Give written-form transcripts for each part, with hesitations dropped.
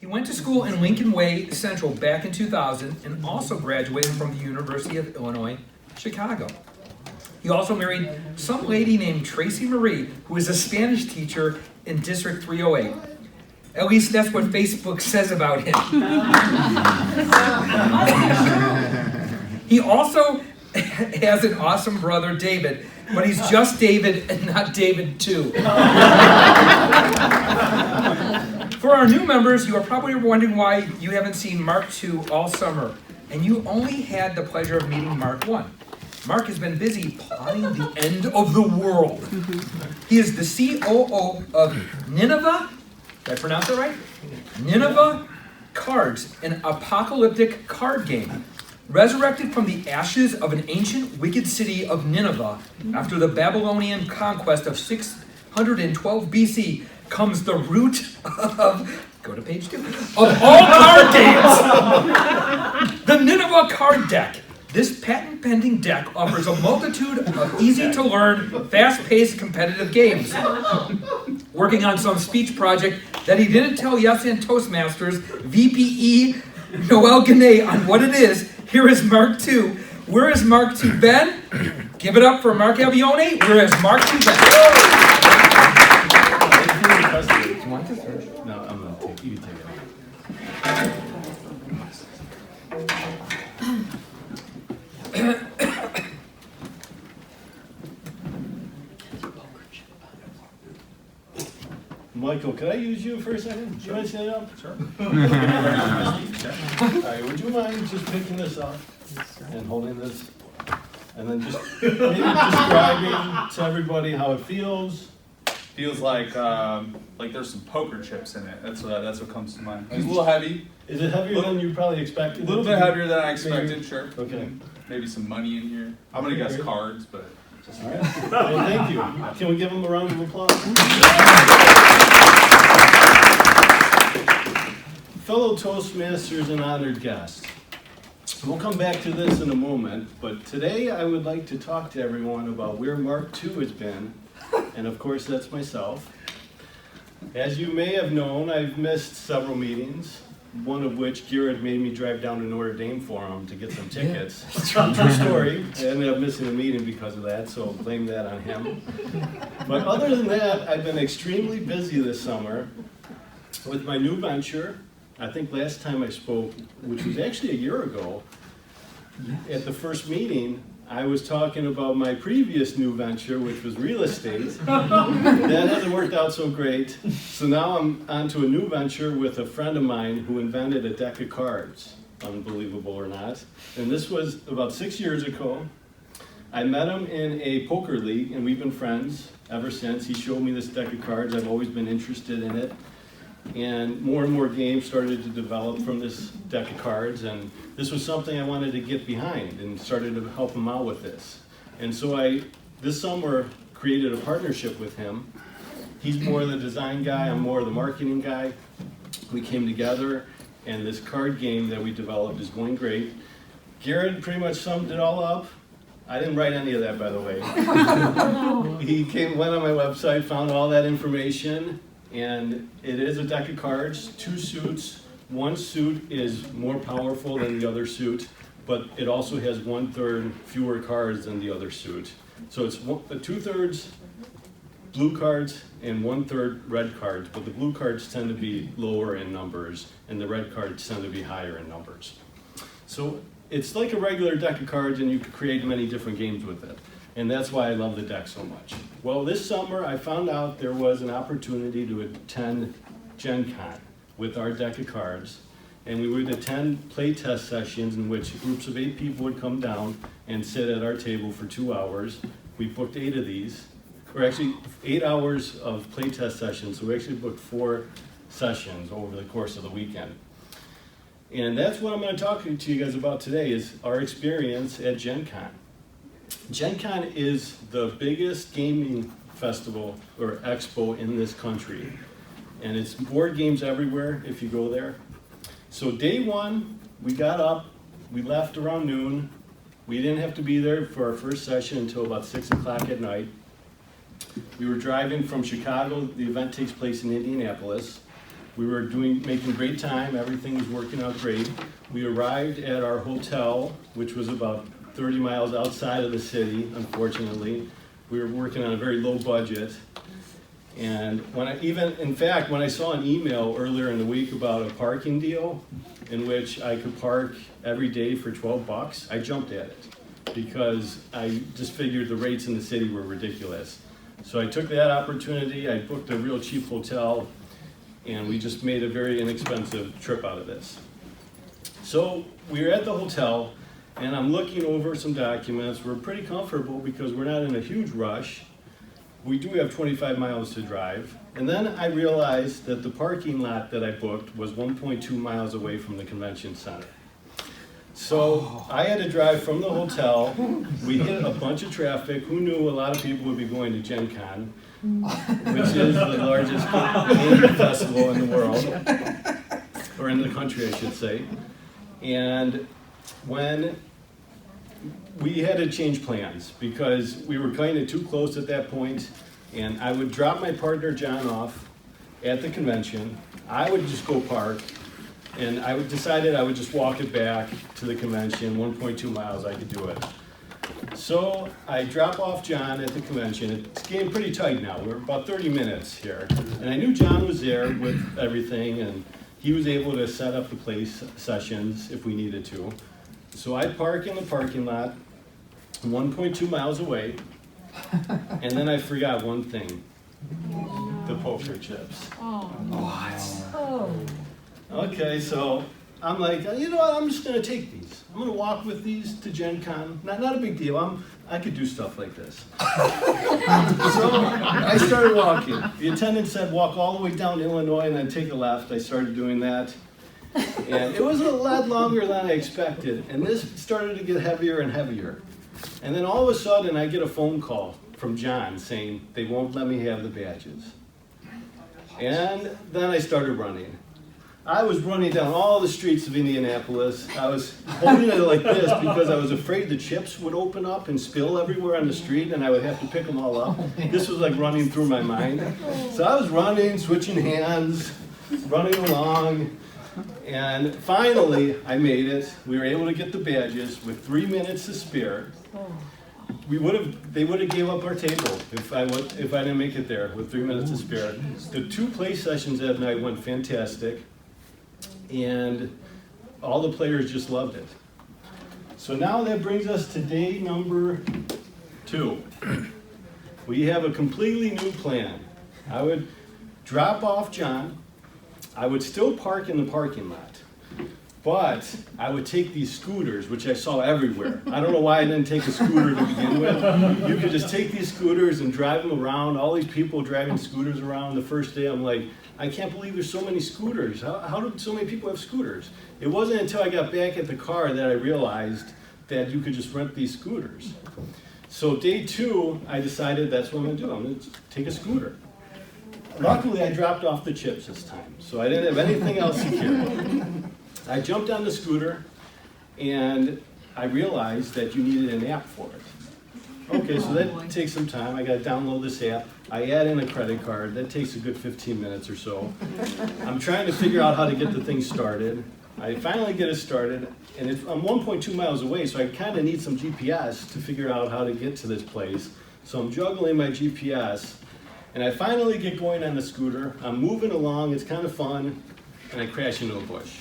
He went to school in Lincoln Way Central back in 2000 and also graduated from the University of Illinois, Chicago. He also married some lady named Tracy Marie, who is a Spanish teacher in District 308. At least that's what Facebook says about him. He also has an awesome brother, David, but he's just David and not David 2. For our new members, you are probably wondering why you haven't seen Mark 2 all summer, and you only had the pleasure of meeting Mark 1. Mark has been busy plotting the end of the world. He is the COO of Nineveh, did I pronounce it right? Nineveh Cards, an apocalyptic card game. Resurrected from the ashes of an ancient wicked city of Nineveh after the Babylonian conquest of 612 BC comes the root of, go to page 2, of all card games, the Nineveh card deck. This patent-pending deck offers a multitude of easy-to-learn, fast-paced competitive games. Working on some speech project that he didn't tell Yes and Toastmasters VPE Noel Gannay on what it is, here is Mark 2. Where is Mark 2 Ben? Give it up for Mark Albione. Where is Mark 2 Ben? Do you want this or? No, I'm going to take you take it. Michael, could I use you for a second? Do you want to stand up? Sure. All right, would you mind just picking this up and holding this? And then just maybe describing to everybody how it feels. Feels like there's some poker chips in it. That's what comes to mind. It's a little heavy. Is it heavier than you probably expected? A little bit heavier than I expected, sure. Okay. Maybe some money in here. I'm gonna guess cards, but just all right. Well, thank you. Can we give them a round of applause? Fellow Toastmasters and honored guests, we'll come back to this in a moment, but today I would like to talk to everyone about where Mark 2 has been, and of course that's myself. As you may have known, I've missed several meetings, one of which Garrett made me drive down to Notre Dame for him to get some tickets. True story. I ended up missing a meeting because of that, so blame that on him. But other than that, I've been extremely busy this summer with my new venture. I think last time I spoke, which was actually a year ago, at the first meeting, I was talking about my previous new venture, which was real estate. That hasn't worked out so great. So now I'm on to a new venture with a friend of mine who invented a deck of cards, unbelievable or not. And this was about 6 years ago. I met him in a poker league, and we've been friends ever since. He showed me this deck of cards. I've always been interested in it. And more games started to develop from this deck of cards, and this was something I wanted to get behind and started to help him out with this. And so this summer, created a partnership with him. He's more the design guy, I'm more the marketing guy. We came together, and this card game that we developed is going great. Garrett pretty much summed it all up. I didn't write any of that, by the way. He went on my website, found all that information, and it is a deck of cards, 2 suits. One suit is more powerful than the other suit, but it also has 1/3 fewer cards than the other suit. So it's 2/3 blue cards and 1/3 red cards, but the blue cards tend to be lower in numbers, and the red cards tend to be higher in numbers. So it's like a regular deck of cards, and you could create many different games with it. And that's why I love the deck so much. Well, this summer I found out there was an opportunity to attend Gen Con with our deck of cards. And we would attend play test sessions in which groups of 8 people would come down and sit at our table for 2 hours. We booked 8 of these, or actually 8 hours of play test sessions. So we actually booked 4 sessions over the course of the weekend. And that's what I'm going to talk to you guys about today, is our experience at Gen Con. Gen Con is the biggest gaming festival or expo in this country. And it's board games everywhere if you go there. So day one, we got up, we left around noon. We didn't have to be there for our first session until about 6 o'clock at night. We were driving from Chicago. The event takes place in Indianapolis. We were making great time, everything was working out great. We arrived at our hotel, which was about 30 miles outside of the city, unfortunately. We were working on a very low budget. And in fact, when I saw an email earlier in the week about a parking deal in which I could park every day for $12, I jumped at it because I just figured the rates in the city were ridiculous. So I took that opportunity, I booked a real cheap hotel, and we just made a very inexpensive trip out of this. So we were at the hotel, and I'm looking over some documents. We're pretty comfortable because we're not in a huge rush. We do have 25 miles to drive. And then I realized that the parking lot that I booked was 1.2 miles away from the convention center. So I had to drive from the hotel. We hit a bunch of traffic. Who knew a lot of people would be going to Gen Con, which is the largest gaming festival in the world, or in the country, I should say. And when we had to change plans because we were kind of too close at that point, and I would drop my partner John off at the convention. I would just go park, and I decided I would just walk it back to the convention, 1.2 miles, I could do it. So I drop off John at the convention. It's getting pretty tight now. We're about 30 minutes here. And I knew John was there with everything, and he was able to set up the play sessions if we needed to. So I park in the parking lot, 1.2 miles away, and then I forgot one thing, the poker chips. Okay, so I'm like, you know what, I'm just gonna take these. I'm gonna walk with these to Gen Con. Not a big deal, I could do stuff like this. So I started walking. The attendant said walk all the way down to Illinois and then take a left. I started doing that. And it was a lot longer than I expected. And this started to get heavier and heavier. And then all of a sudden I get a phone call from John saying they won't let me have the badges. And then I started running. I was running down all the streets of Indianapolis. I was holding it like this because I was afraid the chips would open up and spill everywhere on the street and I would have to pick them all up. This was like running through my mind. So I was running, switching hands, running along, and finally I made it. We were able to get the badges with 3 minutes to spare. They would have gave up our table if I didn't make it there with 3 minutes to spare. The 2 play sessions that night went fantastic. And all the players just loved it. So now that brings us to day number 2. We have a completely new plan. I would drop off John. I would still park in the parking lot. But I would take these scooters, which I saw everywhere. I don't know why I didn't take a scooter to begin with. You could just take these scooters and drive them around. All these people driving scooters around. The first day I'm like, I can't believe there's so many scooters. How do so many people have scooters? It wasn't until I got back at the car that I realized that you could just rent these scooters. So day 2, I decided that's what I'm gonna do. I'm gonna take a scooter. Luckily, I dropped off the chips this time, so I didn't have anything else secure. I jumped on the scooter, and I realized that you needed an app for it. Okay, so that takes some time. I gotta download this app. I add in a credit card. That takes a good 15 minutes or so. I'm trying to figure out how to get the thing started. I finally get it started, and I'm 1.2 miles away, so I kind of need some GPS to figure out how to get to this place. So I'm juggling my GPS, and I finally get going on the scooter. I'm moving along, it's kind of fun, and I crash into a bush.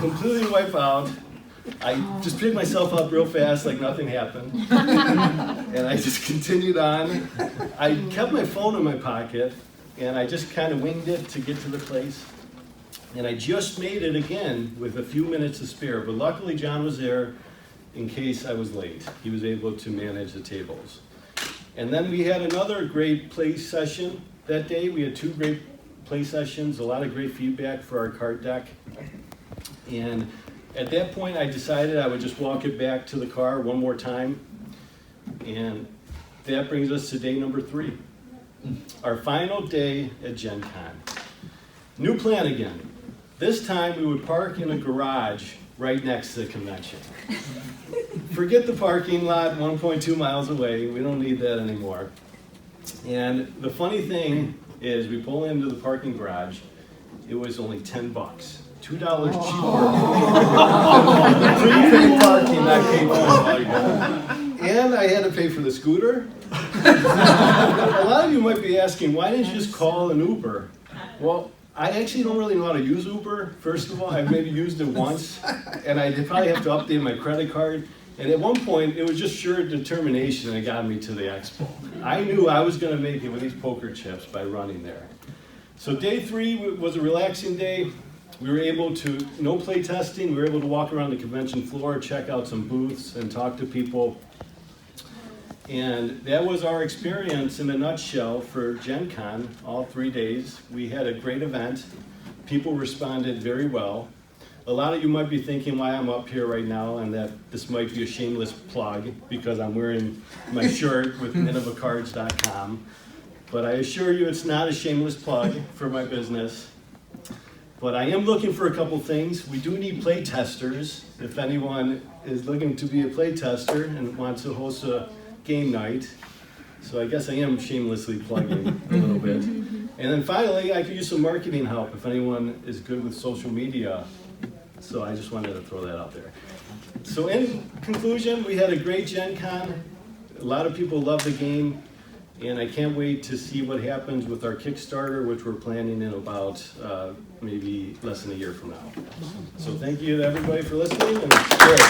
Completely wipe out. I just picked myself up real fast like nothing happened. And I just continued on. I kept my phone in my pocket, and I just kind of winged it to get to the place. And I just made it again with a few minutes to spare, but luckily John was there in case I was late. He was able to manage the tables. And then we had another great play session that day. We had 2 great play sessions, a lot of great feedback for our card deck. And at that point, I decided I would just walk it back to the car one more time. And that brings us to day number 3, our final day at Gen Con. New plan again. This time we would park in a garage right next to the convention. Forget the parking lot 1.2 miles away. We don't need that anymore. And the funny thing is we pull into the parking garage, it was only $10. $2 cheaper than prepaid parking I paid for. And I had to pay for the scooter. A lot of you might be asking, why didn't you just call an Uber? Well, I actually don't really know how to use Uber. First of all, I've maybe used it once, and I probably have to update my credit card. And at one point, it was just sheer determination that got me to the expo. I knew I was going to make it with these poker chips by running there. So day 3 was a relaxing day. We were able to, no play testing, we were able to walk around the convention floor, check out some booths, and talk to people. And that was our experience in a nutshell for Gen Con, all 3 days. We had a great event. People responded very well. A lot of you might be thinking why I'm up here right now and that this might be a shameless plug because I'm wearing my shirt with NinevehCards.com. But I assure you it's not a shameless plug for my business. But I am looking for a couple things. We do need play testers. If anyone is looking to be a play tester and wants to host a game night. So I guess I am shamelessly plugging a little bit. And then finally, I could use some marketing help if anyone is good with social media. So I just wanted to throw that out there. So in conclusion, we had a great Gen Con. A lot of people love the game. And I can't wait to see what happens with our Kickstarter, which we're planning in about maybe less than a year from now. So thank you to everybody for listening. And it's great.